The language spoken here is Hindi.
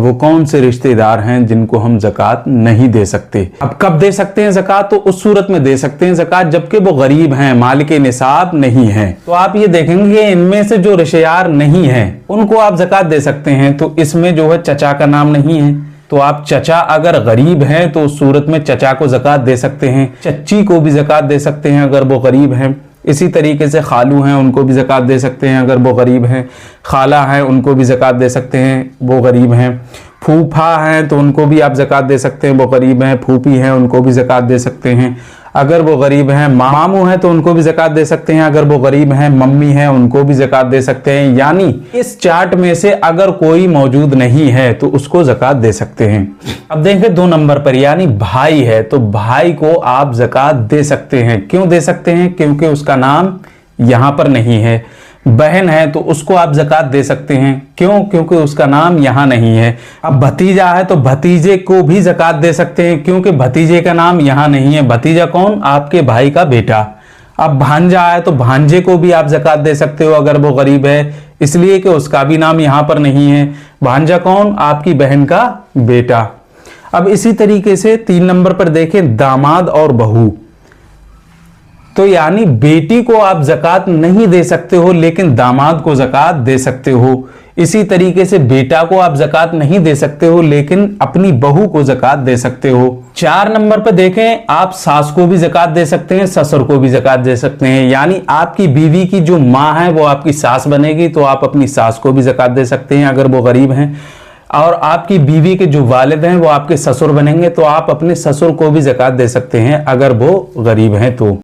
वो कौन से रिश्तेदार हैं जिनको हम ज़कात नहीं दे सकते। अब कब दे सकते हैं ज़कात? तो उस सूरत में दे सकते हैं ज़कात जबकि वो गरीब हैं, मालिके निसाब नहीं हैं। तो आप ये देखेंगे इनमें से जो रिश्तेदार नहीं हैं उनको आप ज़कात दे सकते हैं। तो इसमें जो है चचा का नाम नहीं है, तो आप चचा अगर गरीब हैं तो उस सूरत में चचा को ज़कात दे सकते हैं। चच्ची को भी ज़कात दे सकते हैं अगर वो गरीब हैं। इसी तरीके से खालू हैं, उनको भी ज़कात दे सकते हैं अगर वो गरीब हैं। खाला हैं, उनको भी ज़कात दे सकते हैं, वो गरीब हैं। फूफा हैं तो उनको भी आप ज़कात दे सकते हैं, वो गरीब हैं। फूफी हैं, उनको भी ज़कात दे सकते हैं अगर वो गरीब हैं। मामू हैं तो उनको भी ज़कात दे सकते हैं अगर वो गरीब हैं। मम्मी हैं, उनको भी ज़कात दे सकते हैं। यानी इस चार्ट में से अगर कोई मौजूद नहीं है तो उसको ज़कात दे सकते हैं। अब देखें 2 नंबर पर, यानी भाई है तो भाई को आप ज़कात दे सकते हैं। क्यों दे सकते हैं? क्योंकि उसका नाम यहां पर नहीं है। बहन है तो उसको आप ज़कात दे सकते हैं। क्यों? क्योंकि उसका नाम यहां नहीं है। अब भतीजा है तो भतीजे को भी ज़कात दे सकते हैं क्योंकि भतीजे का नाम यहां नहीं है। भतीजा कौन? आपके भाई का बेटा। अब भांजा है तो भांजे को भी आप ज़कात दे सकते हो अगर वो गरीब है, इसलिए कि उसका भी नाम यहां पर नहीं है। भांजा कौन? आपकी बहन का बेटा। अब इसी तरीके से 3 नंबर पर देखें, दामाद और बहू। तो यानी बेटी को आप ज़कात नहीं दे सकते हो लेकिन दामाद को ज़कात दे सकते हो। इसी तरीके से बेटा को आप ज़कात नहीं दे सकते हो लेकिन अपनी बहू को ज़कात दे सकते हो। 4 नंबर पर देखें, आप सास को भी ज़कात दे सकते हैं, ससुर को भी ज़कात दे सकते हैं। यानी आपकी बीवी की जो माँ है वो आपकी सास बनेगी तो आप अपनी सास को भी ज़कात दे सकते हैं अगर वो गरीब हैं। और आपकी बीवी के जो वालिद हैं वो आपके ससुर बनेंगे तो आप अपने ससुर को भी ज़कात दे सकते हैं अगर वो गरीब हैं तो।